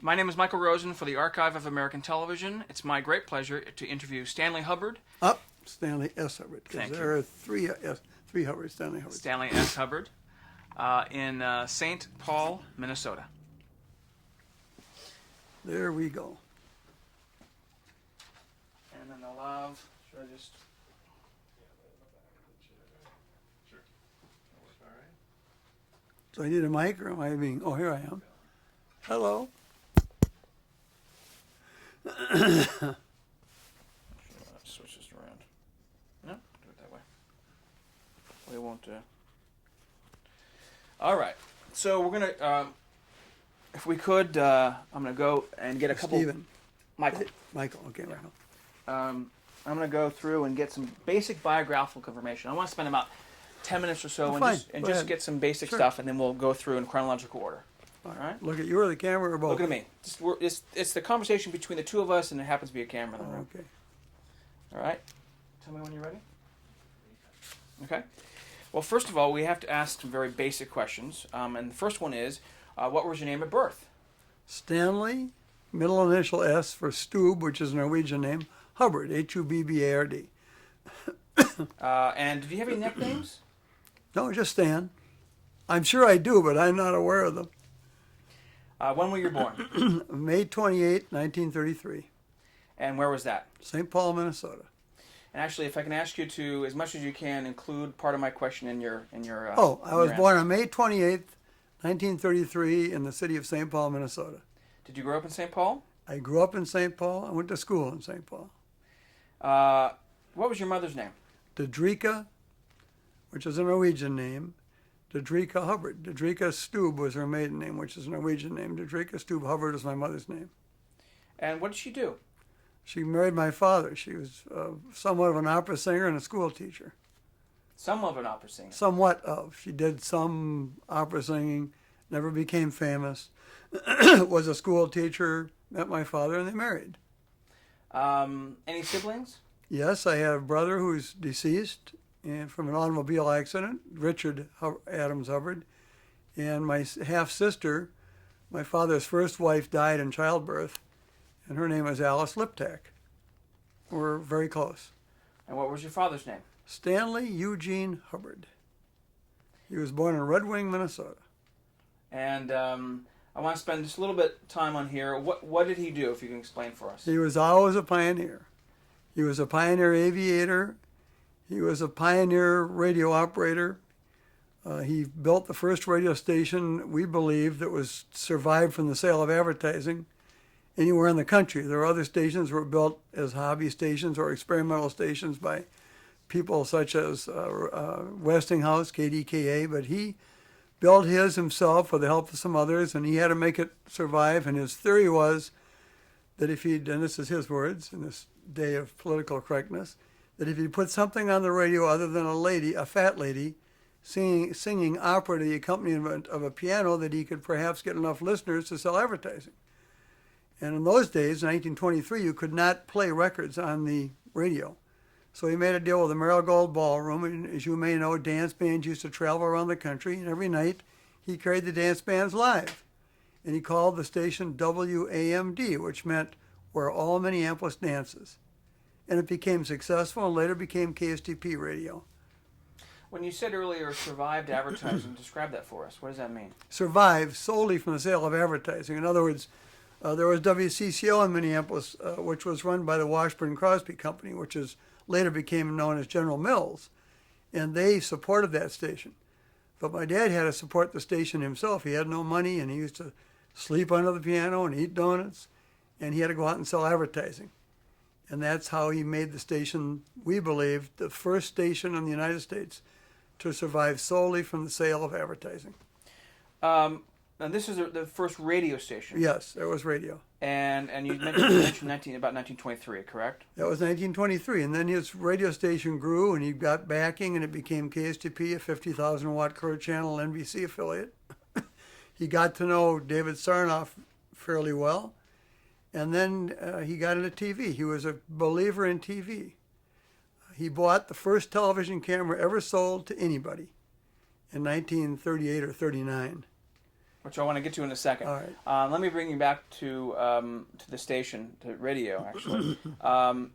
My name is Michael Rosen for the Archive of American Television. It's my great pleasure to interview Stanley Hubbard. Up, Stanley S. Hubbard, because Thank there you. are three Hubbards, Stanley Hubbard. Stanley S. Hubbard in St. Paul, Minnesota. There we go. And then I'll have, should I just... Sure. That works all right. So I need a mic, or am I being? Oh, here I am. Hello. Switch this around. No, do it that way. We won't. All right. So we're gonna, if we could, I'm gonna go and get a couple. Stephen. Michael. Michael. Okay, Michael. I'm gonna go through and get some basic biographical information. I want to spend about 10 minutes or so Oh, and fine. just, and Go just ahead. get some basic Sure. stuff, and then we'll go through in chronological order. All right. right. Look at you or the camera or both. Look at me. It's the conversation between the two of us, and there happens to be a camera in the room. Okay. All right. Tell me when you're ready. Okay. Well, first of all, we have to ask some very basic questions. And the first one is, what was your name at birth? Stanley, middle initial S for Stube, which is a Norwegian name. Hubbard, Hubbard. And did you have any nicknames? No, just Stan. I'm sure I do, but I'm not aware of them. When were you born? May 28, 1933, And where was that? St. Paul, Minnesota. And actually, if I can ask you to, as much as you can, include part of my question in your I was your born answer. on May 28th, 1933, in the city of St. Paul, Minnesota. Did you grow up in St. Paul? I grew up in St. Paul. I went to school in St. Paul. What was your mother's name? Dedrika, which is a Norwegian name. Dedrika Hubbard. Dedrika Stube was her maiden name, which is a Norwegian name. Dedrika Stube Hubbard is my mother's name. And what did she do? She married my father. She was somewhat of an opera singer and a school teacher. Somewhat of an opera singer. Somewhat of. She did some opera singing, never became famous, was a school teacher, met my father, and they married. Any siblings? Yes, I have a brother who's deceased and from an automobile accident, Richard Adams Hubbard, and my half-sister, my father's first wife, died in childbirth, and her name is Alice Liptak. We're very close. And what was your father's name? Stanley Eugene Hubbard. He was born in Red Wing, Minnesota. And I want to spend just a little bit of time on here. What did he do, if you can explain for us? He was always a pioneer. He was a pioneer aviator. He was a pioneer radio operator. He built the first radio station, we believe, that was survived from the sale of advertising anywhere in the country. There are other stations that were built as hobby stations or experimental stations by people such as Westinghouse, KDKA, but he built his himself with the help of some others, and he had to make it survive. And his theory was that if he'd, and this is his words in this day of political correctness, that if he put something on the radio other than a fat lady, singing opera to the accompaniment of a piano, that he could perhaps get enough listeners to sell advertising. And in those days, in 1923, you could not play records on the radio. So he made a deal with the Marigold Ballroom, and as you may know, dance bands used to travel around the country, and every night he carried the dance bands live. And he called the station WAMD, which meant Where All Minneapolis Dances. And it became successful and later became KSTP radio. When you said earlier survived advertising, describe that for us. What does that mean? Survived solely from the sale of advertising. In other words, there was WCCO in Minneapolis, which was run by the Washburn Crosby Company, which is later became known as General Mills, and they supported that station. But my dad had to support the station himself. He had no money, and he used to sleep under the piano and eat donuts, and he had to go out and sell advertising. And that's how he made the station, we believe, the first station in the United States to survive solely from the sale of advertising. And this is the first radio station. Yes, there was radio. And you mentioned about 1923, correct? That was 1923, and then his radio station grew, and he got backing, and it became KSTP, a 50,000 watt clear channel NBC affiliate. He got to know David Sarnoff fairly well, and then he got into TV. He was a believer in TV. He bought the first television camera ever sold to anybody in 1938 or 39. which I want to get to in a second. All right. Let me bring you back to the station, to radio, actually.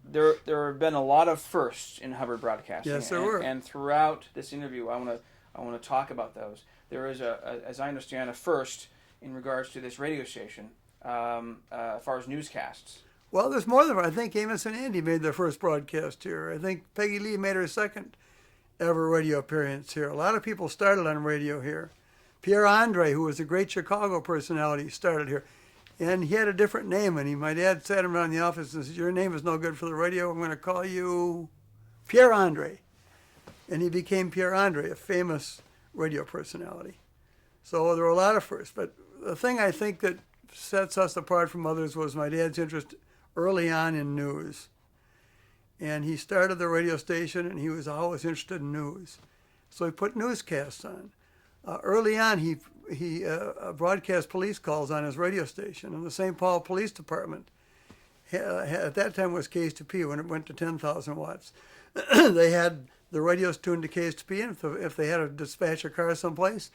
There have been a lot of firsts in Hubbard Broadcasting. Yes, there were. And throughout this interview, I want to talk about those. There is, as I understand, a first in regards to this radio station, as far as newscasts. Well, there's more than one. I think Amos and Andy made their first broadcast here. I think Peggy Lee made her second ever radio appearance here. A lot of people started on radio here. Pierre Andre, who was a great Chicago personality, started here. And he had a different name. And my dad sat him around the office and said, "Your name is no good for the radio. I'm going to call you Pierre Andre." And he became Pierre Andre, a famous radio personality. So there were a lot of firsts. But the thing I think that sets us apart from others was my dad's interest early on in news. And he started the radio station, and he was always interested in news. So he put newscasts on. Early on, he broadcast police calls on his radio station, and the St. Paul Police Department, at that time was KS2P when it went to 10,000 watts. They had the radios tuned to KS2P, and if they had to dispatch a car someplace,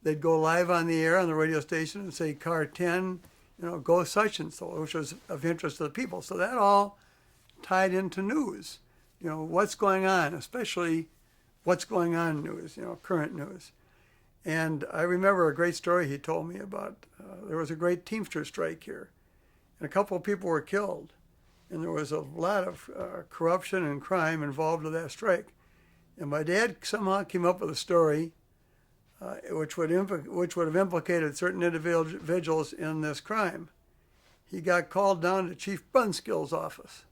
they'd go live on the air on the radio station and say, "Car 10, go such and so," which was of interest to the people. So that all tied into news, what's going on, especially what's going on news, current news. And I remember a great story he told me about, there was a great Teamster strike here, and a couple of people were killed, and there was a lot of corruption and crime involved with that strike. And my dad somehow came up with a story which would have implicated certain individuals in this crime. He got called down to Chief Brunskill's office.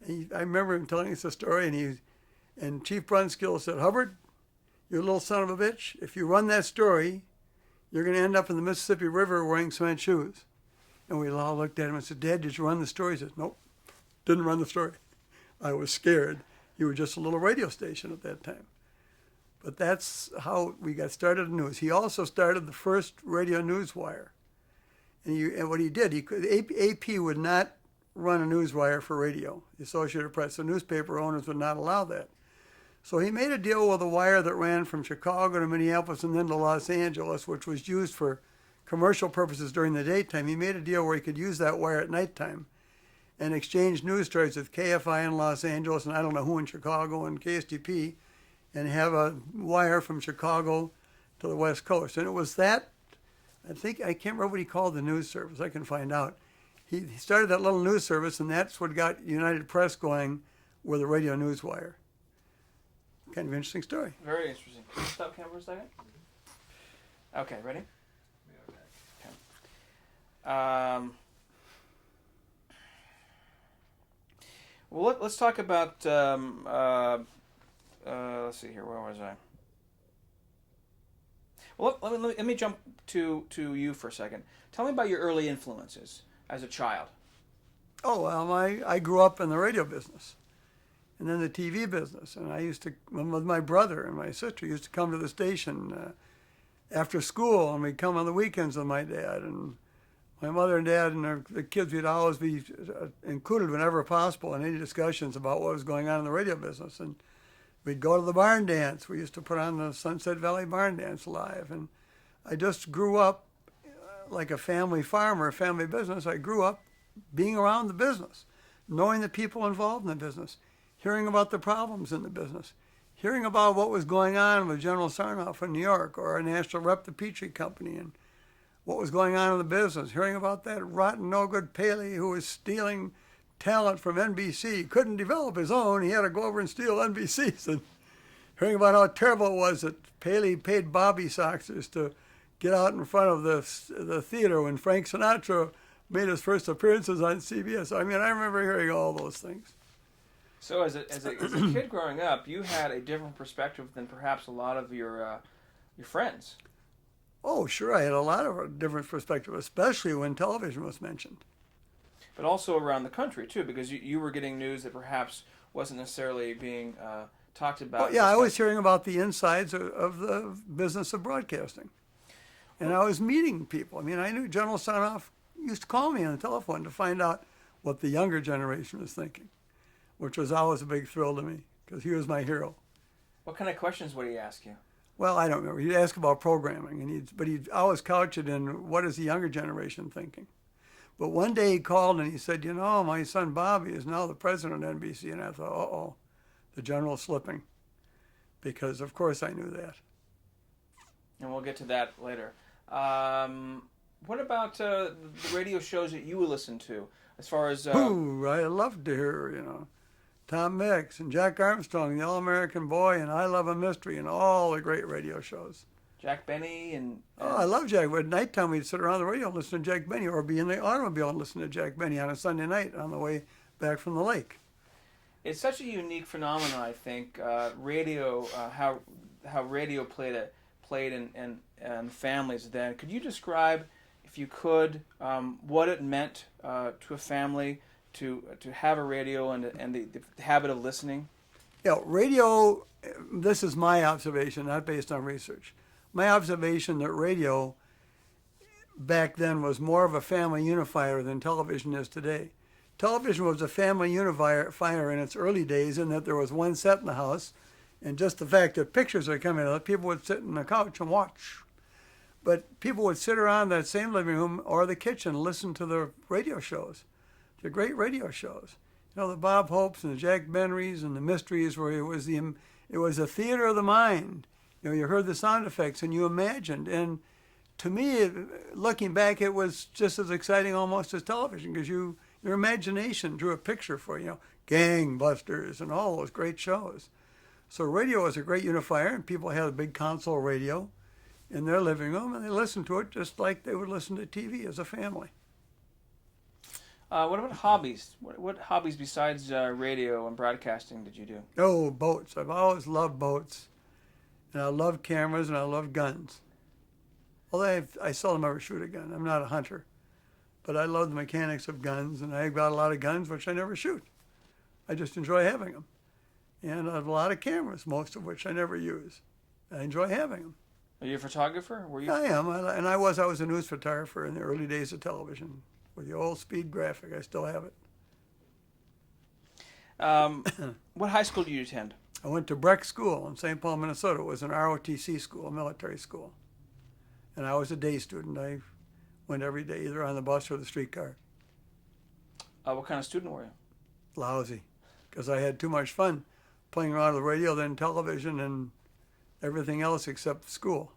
I remember him telling us the story, and Chief Brunskill said, "Hubbard, you little son of a bitch, if you run that story, you're going to end up in the Mississippi River wearing cement shoes." And we all looked at him and said, "Dad, did you run the story?" He said, "Nope, didn't run the story. I was scared. You were just a little radio station at that time." But that's how we got started in news. He also started the first radio news wire. And what he did, AP would not run a news wire for radio, the Associated Press. The newspaper owners would not allow that. So he made a deal with a wire that ran from Chicago to Minneapolis and then to Los Angeles, which was used for commercial purposes during the daytime. He made a deal where he could use that wire at nighttime and exchange news stories with KFI in Los Angeles and I don't know who in Chicago and KSTP, and have a wire from Chicago to the West Coast. And it was that, I can't remember what he called the news service. I can find out. He started that little news service, and that's what got United Press going with a radio news wire. Kind of interesting story. Very interesting. Can you stop camera for a second? Okay, ready? Okay. Well, let's talk about, let's see here, where was I? Well, let me jump to you for a second. Tell me about your early influences as a child. Oh, well, I grew up in the radio business and then the TV business. And I used to, with my brother and my sister, used to come to the station after school, and we'd come on the weekends with my dad. And my mother and dad and the kids would always be included whenever possible in any discussions about what was going on in the radio business. And we'd go to the barn dance. We used to put on the Sunset Valley Barn Dance live. And I just grew up like a family farmer, a family business. I grew up being around the business, knowing the people involved in the business, hearing about the problems in the business, hearing about what was going on with General Sarnoff in New York or our national rep, the Petrie Company, and what was going on in the business, hearing about that rotten, no-good Paley who was stealing talent from NBC, couldn't develop his own, he had to go over and steal NBC's, and hearing about how terrible it was that Paley paid Bobby Soxers to get out in front of the theater when Frank Sinatra made his first appearances on CBS. I mean, I remember hearing all those things. So as a kid growing up, you had a different perspective than perhaps a lot of your friends. Oh, sure, I had a lot of a different perspective, especially when television was mentioned. But also around the country, too, because you were getting news that perhaps wasn't necessarily being talked about. Well, yeah, I was hearing about the insides of the business of broadcasting. And I was meeting people. I mean, I knew General Sarnoff used to call me on the telephone to find out what the younger generation was thinking, which was always a big thrill to me, because he was my hero. What kind of questions would he ask you? Well, I don't remember. He'd ask about programming, but he'd always couch it in what is the younger generation thinking. But one day he called and he said, you know, my son Bobby is now the president of NBC. And I thought, uh-oh, the general's slipping. Because, of course, I knew that. And we'll get to that later. What about the radio shows that you listen to? As far as... Ooh, I loved to hear, you know, Tom Mix and Jack Armstrong, the All-American Boy, and I Love a Mystery, and all the great radio shows. Jack Benny and... Oh, I love Jack. At nighttime, we'd sit around the radio and listen to Jack Benny, or be in the automobile and listen to Jack Benny on a Sunday night on the way back from the lake. It's such a unique phenomenon, I think. Radio, how radio played in families then. Could you describe, if you could, what it meant to a family to have a radio and the habit of listening? Yeah, radio. This is my observation, not based on research. My observation that radio back then was more of a family unifier than television is today. Television was a family unifier in its early days in that there was one set in the house, and just the fact that pictures are coming out, people would sit on the couch and watch. But people would sit around that same living room or the kitchen and listen to the radio shows, the great radio shows. You know, the Bob Hopes and the Jack Benrys and the Mysteries, where it was a theater of the mind. You know, you heard the sound effects and you imagined. And to me, looking back, it was just as exciting almost as television, because your imagination drew a picture for you, Gangbusters and all those great shows. So radio was a great unifier, and people had a big console radio in their living room, and they listened to it just like they would listen to TV as a family. What about hobbies? What hobbies besides radio and broadcasting did you do? Oh, boats. I've always loved boats. And I love cameras, and I love guns. Although I seldom ever shoot a gun. I'm not a hunter. But I love the mechanics of guns, and I've got a lot of guns which I never shoot. I just enjoy having them. And I have a lot of cameras, most of which I never use. I enjoy having them. Are you a photographer? Were you? I am, and I was a news photographer in the early days of television with the old speed graphic. I still have it. What high school did you attend? I went to Breck School in St. Paul, Minnesota. It was an ROTC school, a military school. And I was a day student. I went every day, either on the bus or the streetcar. What kind of student were you? Lousy, because I had too much fun playing around with the radio, then television, and everything else except school.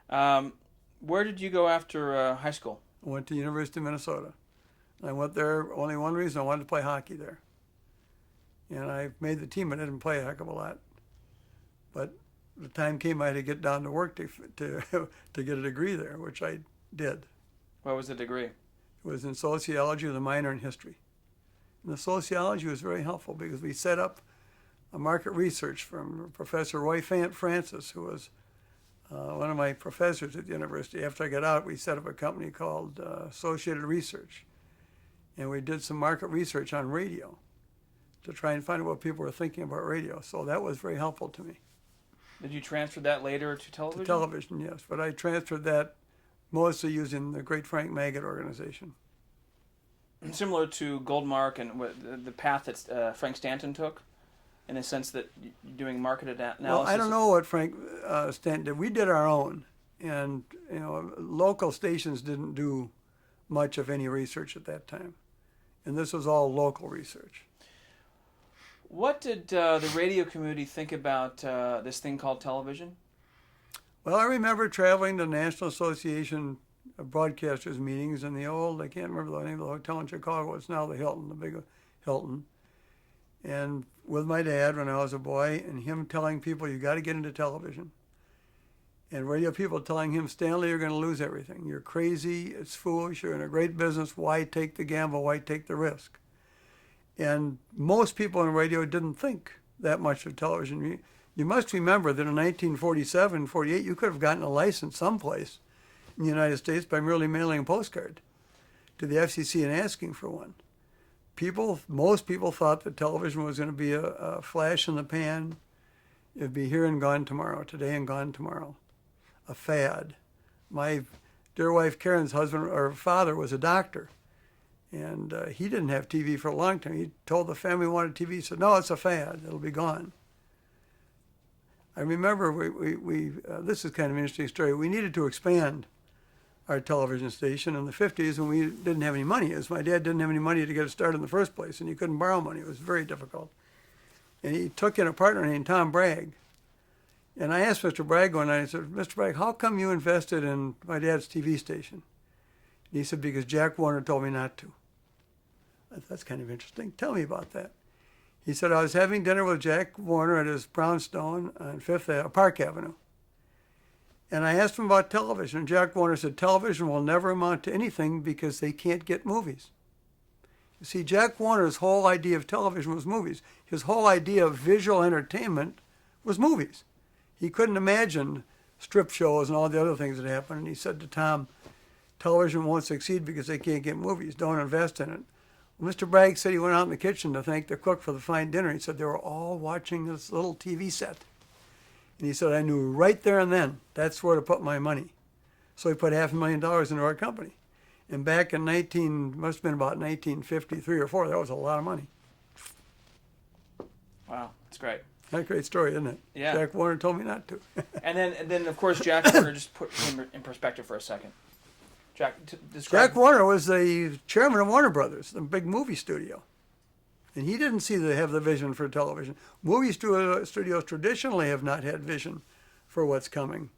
Where did you go after high school? I went to University of Minnesota. I went there only one reason: I wanted to play hockey there. And I made the team. I didn't play a heck of a lot, but the time came I had to get down to work to get a degree there, which I did. What was the degree? It was in sociology with a minor in history. And the sociology was very helpful because we set up a market research from Professor Roy Francis, who was one of my professors at the university. After I got out, we set up a company called Associated Research. And we did some market research on radio to try and find out what people were thinking about radio. So that was very helpful to me. Did you transfer that later to television? To television, yes. But I transferred that mostly using the Great Frank Maggot organization. Similar to Goldmark and the path that Frank Stanton took, in the sense that you're doing market analysis? Well, I don't know what Frank Stanton did. We did our own. And, you know, local stations didn't do much of any research at that time. And this was all local research. What did the radio community think about this thing called television? Well, I remember traveling to National Association of Broadcasters meetings in the old, I can't remember the name of the hotel in Chicago, it's now the Hilton, the big Hilton. And with my dad when I was a boy, and him telling people, you got to get into television. And radio people telling him, Stanley, you're going to lose everything. You're crazy, it's foolish, you're in a great business, why take the gamble, why take the risk? And most people in radio didn't think that much of television. You must remember that in 1947, 48, you could have gotten a license someplace in the United States by merely mailing a postcard to the FCC and asking for one. Most people thought that television was going to be a flash in the pan. It'd be here and gone tomorrow, today and gone tomorrow, a fad. My dear wife Karen's husband or father was a doctor. And he didn't have TV for a long time. He told the family he wanted TV. He said, no, it's a fad. It'll be gone. I remember this is kind of an interesting story. We needed to expand our television station in the 50s when we didn't have any money. As my dad didn't have any money to get it started in the first place, and he couldn't borrow money. It was very difficult. And he took in a partner named Tom Bragg. And I asked Mr. Bragg one night, I said, Mr. Bragg, how come you invested in my dad's TV station? And he said, because Jack Warner told me not to. I thought, that's kind of interesting. Tell me about that. He said, I was having dinner with Jack Warner at his brownstone on Park Avenue. And I asked him about television. And Jack Warner said, television will never amount to anything because they can't get movies. You see, Jack Warner's whole idea of television was movies. His whole idea of visual entertainment was movies. He couldn't imagine strip shows and all the other things that happened. And he said to Tom, television won't succeed because they can't get movies. Don't invest in it. Well, Mr. Bragg said he went out in the kitchen to thank the cook for the fine dinner. He said they were all watching this little TV set. And he said, I knew right there and then that's where to put my money. So he put $500,000 into our company. And back in must have been about 1953 or 4, that was a lot of money. Wow, that's great. That's a great story, isn't it? Yeah. Jack Warner told me not to. And then of course, Jack Warner, just put him in perspective for a second. Describe. Jack Warner was the chairman of Warner Brothers, the big movie studio. And he didn't have the vision for television. Movie studios traditionally have not had vision for what's coming.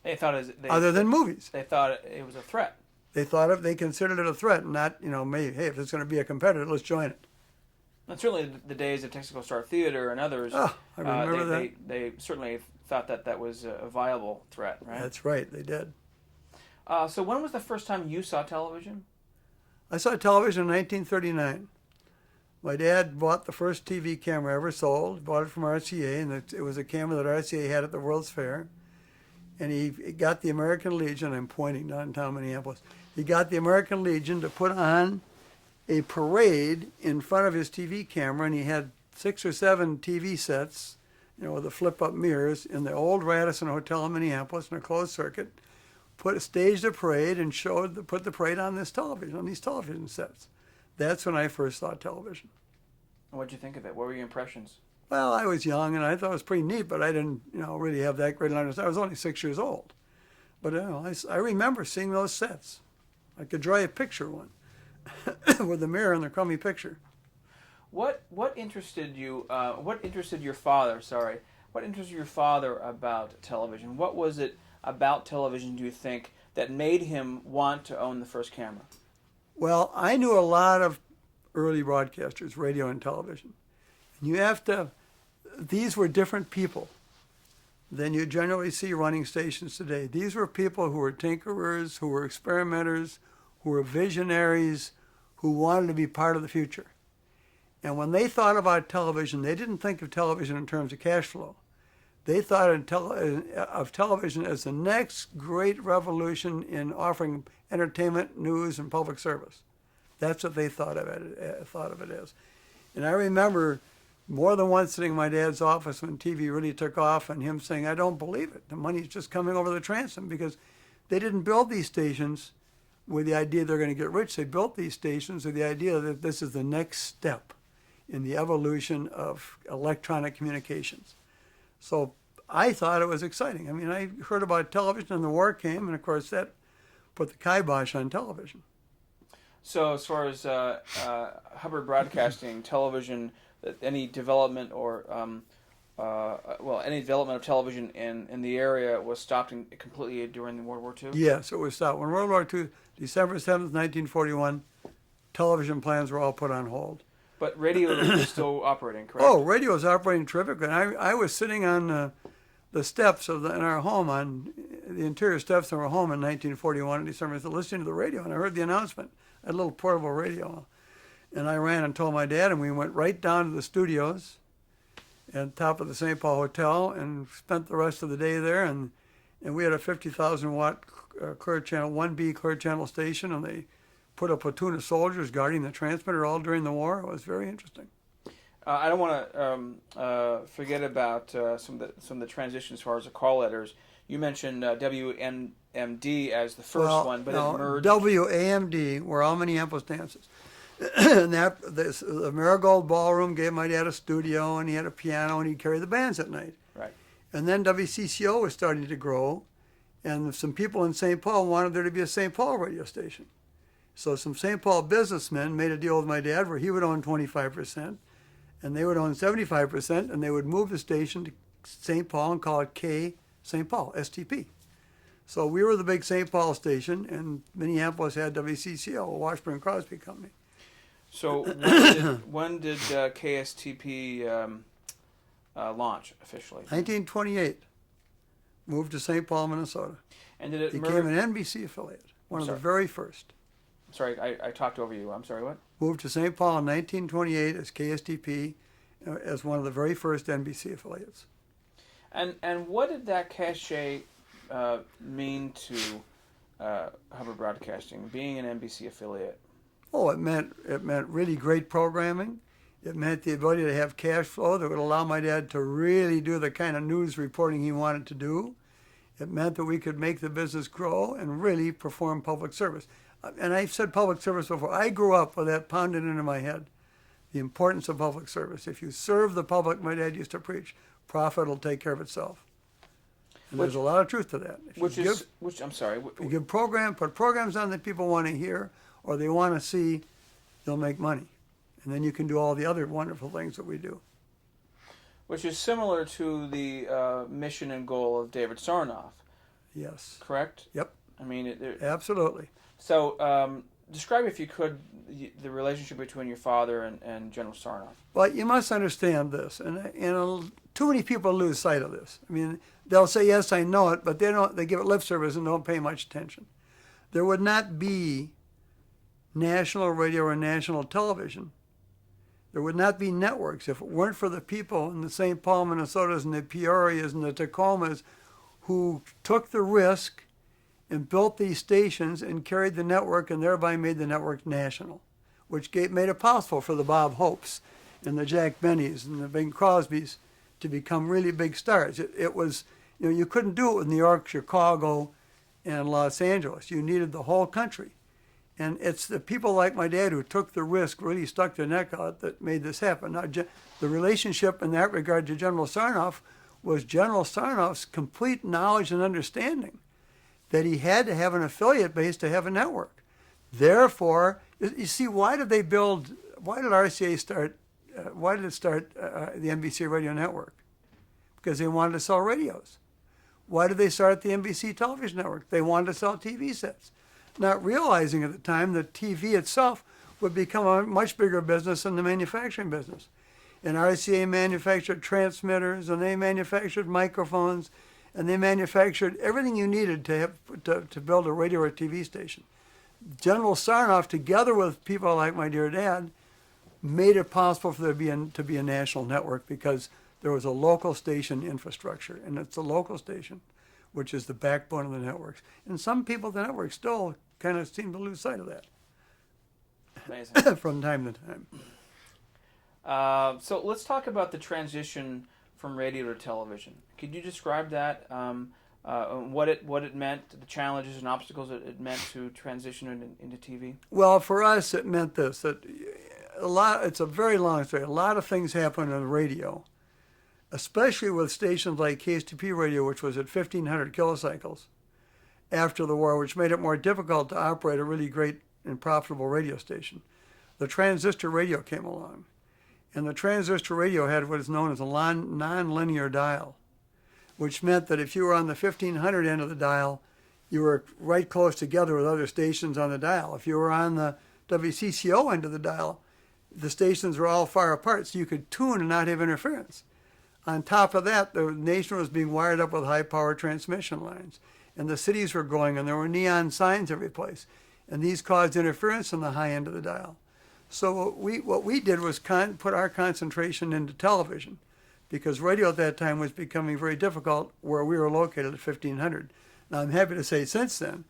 They thought other than movies. They thought it was a threat. They considered it a threat, not, maybe, hey, if it's going to be a competitor, let's join it. And certainly the days of Texaco Star Theater and others, I remember that. They certainly thought that was a viable threat, right? That's right, they did. So when was the first time you saw television? I saw television in 1939. My dad bought the first TV camera ever sold, bought it from RCA, and it was a camera that RCA had at the World's Fair. And he got the American Legion, I'm pointing downtown Minneapolis, he got the American Legion to put on a parade in front of his TV camera, and he had 6 or 7 TV sets, with the flip-up mirrors in the old Radisson Hotel in Minneapolis in a closed circuit, staged a parade and put the parade on these television sets. That's when I first saw television. What did you think of it? What were your impressions? Well, I was young and I thought it was pretty neat, but I didn't, really have that great an understanding. I was only 6 years old, but I remember seeing those sets. I could draw a picture one with the mirror and the crummy picture. What interested you? What interested your father? What interested your father about television? What was it about television, do you think, that made him want to own the first camera? Well, I knew a lot of early broadcasters, radio and television. And these were different people than you generally see running stations today. These were people who were tinkerers, who were experimenters, who were visionaries, who wanted to be part of the future. And when they thought about television, they didn't think of television in terms of cash flow. They thought of television as the next great revolution in offering entertainment, news, and public service. That's what they thought of it as. And I remember more than once sitting in my dad's office when TV really took off and him saying, I don't believe it. The money's just coming over the transom, because they didn't build these stations with the idea they're going to get rich. They built these stations with the idea that this is the next step in the evolution of electronic communications. So I thought it was exciting. I mean, I heard about television and the war came, and of course that put the kibosh on television. So as far as Hubbard Broadcasting, television, any development or any development of television in the area was stopped completely during World War II? Yes, it was stopped. When World War II, December 7th, 1941, television plans were all put on hold. But radio is still operating, correct? Oh, radio is operating terrifically. And I was sitting on the steps in our home, on the interior steps of our home in 1941 in December, listening to the radio, and I heard the announcement. I had a little portable radio. And I ran and told my dad, and we went right down to the studios at the top of the St. Paul Hotel and spent the rest of the day there. And we had a 50,000 watt clear channel, 1B clear channel station, and they put a platoon of soldiers guarding the transmitter all during the war. It was very interesting. I don't want to forget about some of the transitions as far as the call letters. You mentioned WMD as the first one, but no, it merged. WAMD were all Minneapolis dances. And the Marigold Ballroom gave my dad a studio, and he had a piano, and he'd carry the bands at night. Right. And then WCCO was starting to grow, and some people in St. Paul wanted there to be a St. Paul radio station. So some St. Paul businessmen made a deal with my dad where he would own 25%, and they would own 75%, and they would move the station to St. Paul and call it K St. Paul, STP. So we were the big St. Paul station, and Minneapolis had WCCO, a Washburn Crosby company. So when did KSTP launch officially? 1928, moved to St. Paul, Minnesota. And did it Became an NBC affiliate, one of the very first. Sorry, I talked over you. I'm sorry, what? Moved to St. Paul in 1928 as KSTP, as one of the very first NBC affiliates. And what did that cachet mean to Hubbard Broadcasting, being an NBC affiliate? Oh, it meant really great programming. It meant the ability to have cash flow that would allow my dad to really do the kind of news reporting he wanted to do. It meant that we could make the business grow and really perform public service. And I've said public service before. I grew up with that pounded into my head, the importance of public service. If you serve the public, my dad used to preach, profit will take care of itself. And there's a lot of truth to that. I'm sorry. You give put programs on that people want to hear or they want to see, you'll make money. And then you can do all the other wonderful things that we do. Which is similar to the mission and goal of David Sarnoff. Yes. Correct? Yep. I mean, absolutely. So, describe, if you could, the relationship between your father and General Sarnoff. Well, you must understand this, and too many people lose sight of this. I mean, they'll say, yes, I know it, but they give it lip service and don't pay much attention. There would not be national radio or national television. There would not be networks if it weren't for the people in the St. Paul, Minnesotas, and the Peorias, and the Tacomas who took the risk and built these stations and carried the network and thereby made the network national, which made it possible for the Bob Hopes and the Jack Bennys and the Bing Crosbys to become really big stars. It was, you couldn't do it with New York, Chicago, and Los Angeles. You needed the whole country. And it's the people like my dad who took the risk, really stuck their neck out, that made this happen. Now, the relationship in that regard to General Sarnoff was General Sarnoff's complete knowledge and understanding that he had to have an affiliate base to have a network. Therefore, you see, why did RCA start, why did it start the NBC radio network? Because they wanted to sell radios. Why did they start the NBC television network? They wanted to sell TV sets. Not realizing at the time that TV itself would become a much bigger business than the manufacturing business. And RCA manufactured transmitters, and they manufactured microphones, and they manufactured everything you needed to build a radio or TV station. General Sarnoff, together with people like my dear dad, made it possible for there to be a national network because there was a local station infrastructure, and it's the local station which is the backbone of the networks. And some people at the network still kind of seem to lose sight of that. Amazing. From time to time. So let's talk about the transition from radio to television. Could you describe that? What it meant, the challenges and obstacles it meant to transition into TV? Well, for us, it meant this: that it's a very long story. A lot of things happened on the radio, especially with stations like KSTP radio, which was at 1,500 kilocycles after the war, which made it more difficult to operate a really great and profitable radio station. The transistor radio came along, and the transistor radio had what is known as a non-linear dial, which meant that if you were on the 1,500 end of the dial, you were right close together with other stations on the dial. If you were on the WCCO end of the dial, the stations were all far apart, so you could tune and not have interference. On top of that, the nation was being wired up with high-power transmission lines, and the cities were growing, and there were neon signs every place, and these caused interference on the high end of the dial. So what we did was put our concentration into television, because radio at that time was becoming very difficult where we were located at 1,500. Now, I'm happy to say since then,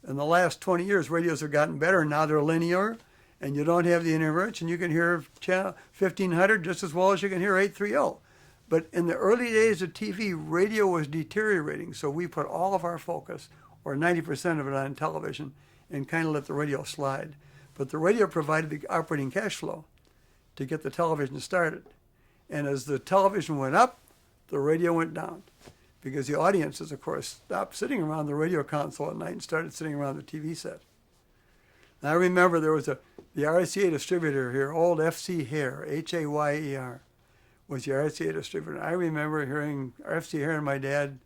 in the last 20 years, radios have gotten better, and now they're linear, and you don't have the interference, and you can hear channel 1,500 just as well as you can hear 830. But in the early days of TV, radio was deteriorating, so we put all of our focus, or 90% of it, on television, and kind of let the radio slide. but the radio provided the operating cash flow to get the television started. And as the television went up, the radio went down, because the audiences, of course, stopped sitting around the radio console at night and started sitting around the TV set. And I remember there was the RCA distributor here, old FC Hare, Hayer, was the RCA distributor. I remember hearing FC Hare and my dad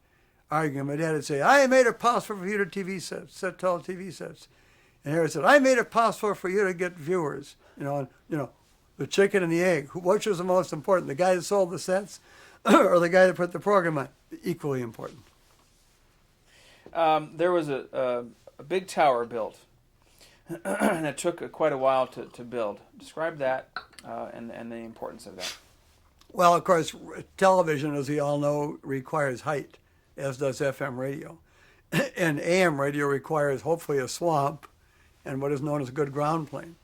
arguing. My dad would say, "I made it possible for you to tell TV sets." And Hare said, "I made it possible for you to get viewers." The chicken and the egg. Which was the most important? The guy that sold the sets or the guy that put the program on? Equally important. There was a big tower built, and it took quite a while to build. Describe that and the importance of that. Well, of course, television, as we all know, requires height, as does FM radio. And AM radio requires, hopefully, a swamp and what is known as a good ground plane.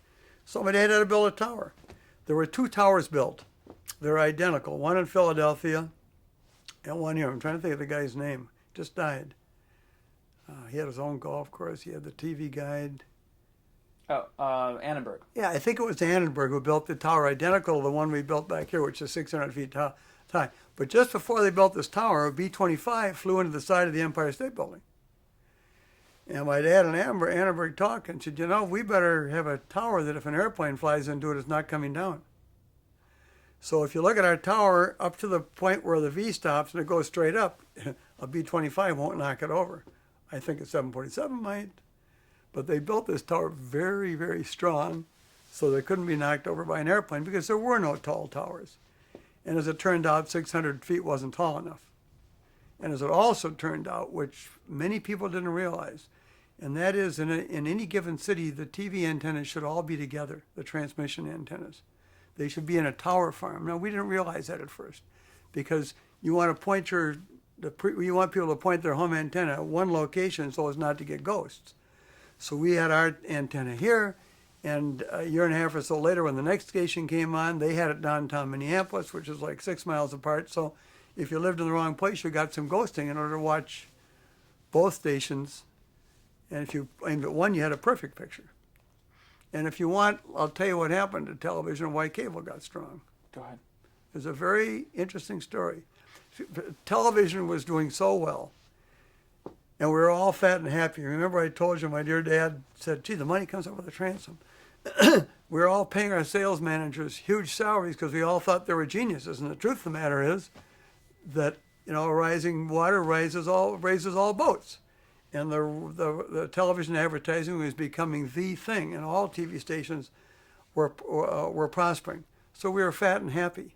So my dad had to build a tower. There were 2 towers built. They're identical, one in Philadelphia and one here. I'm trying to think of the guy's name. Just died. He had his own golf course. He had the TV guide. Annenberg. Yeah, I think it was Annenberg who built the tower identical to the one we built back here, which is 600 feet high. But just before they built this tower, a B-25 flew into the side of the Empire State Building. And my dad and Annenberg talked and said, we better have a tower that if an airplane flies into it, it's not coming down. So if you look at our tower up to the point where the V stops and it goes straight up, a B-25 won't knock it over. I think a 747 might. But they built this tower very, very strong so they couldn't be knocked over by an airplane because there were no tall towers. And as it turned out, 600 feet wasn't tall enough. And as it also turned out, which many people didn't realize, and that is in any given city, the TV antennas should all be together, the transmission antennas. They should be in a tower farm. Now, we didn't realize that at first because you want to point you want people to point their home antenna at one location so as not to get ghosts. So we had our antenna here, and a year and a half or so later when the next station came on, they had it downtown Minneapolis, which is like 6 miles apart. So if you lived in the wrong place, you got some ghosting in order to watch both stations. And if you aimed at one, you had a perfect picture. And if you want, I'll tell you what happened to television and why cable got strong. Go ahead. It's a very interesting story. Television was doing so well, and we were all fat and happy. Remember I told you my dear dad said, "Gee, the money comes up with a transom." We were all paying our sales managers huge salaries because we all thought they were geniuses. And the truth of the matter is that rising water raises all boats. And the television advertising was becoming the thing, and all TV stations were prospering. So we were fat and happy.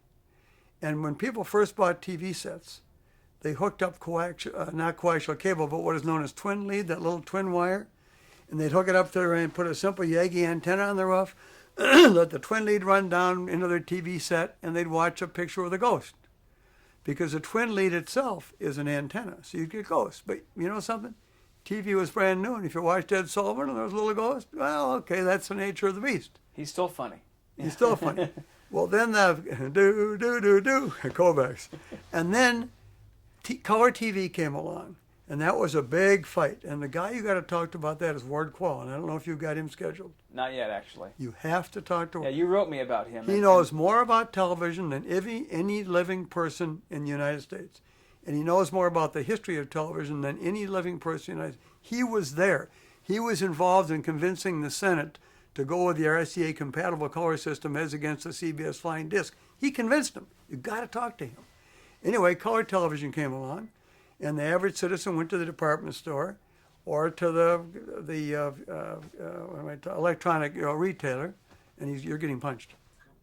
And when people first bought TV sets, they hooked up not coaxial cable, but what is known as twin lead, that little twin wire, and they'd hook it up there and put a simple Yagi antenna on the roof, let the twin lead run down into their TV set, and they'd watch a picture of the ghost. Because the twin lead itself is an antenna, so you'd get ghosts. But you know something? TV was brand new, and if you watched Ed Sullivan and there was a little ghost, well, okay, that's the nature of the beast. He's still funny. He's still funny. Well, then the Kovacs. And then color TV came along, and that was a big fight. And the guy you got to talk to about that is Ward Quall, and I don't know if you've got him scheduled. Not yet, actually. You have to talk to him. Yeah, you wrote me about him. He knows more about television than any living person in the United States. And he knows more about the history of television than any living person in the United States. He was there. He was involved in convincing the Senate to go with the RCA compatible color system as against the CBS flying disc. He convinced them. You've got to talk to him. Anyway, color television came along, and the average citizen went to the department store or to the electronic retailer, and you're getting punched.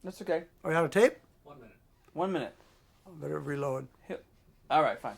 That's okay. Are you out of tape? 1 minute. 1 minute. Better reload. All right, fine.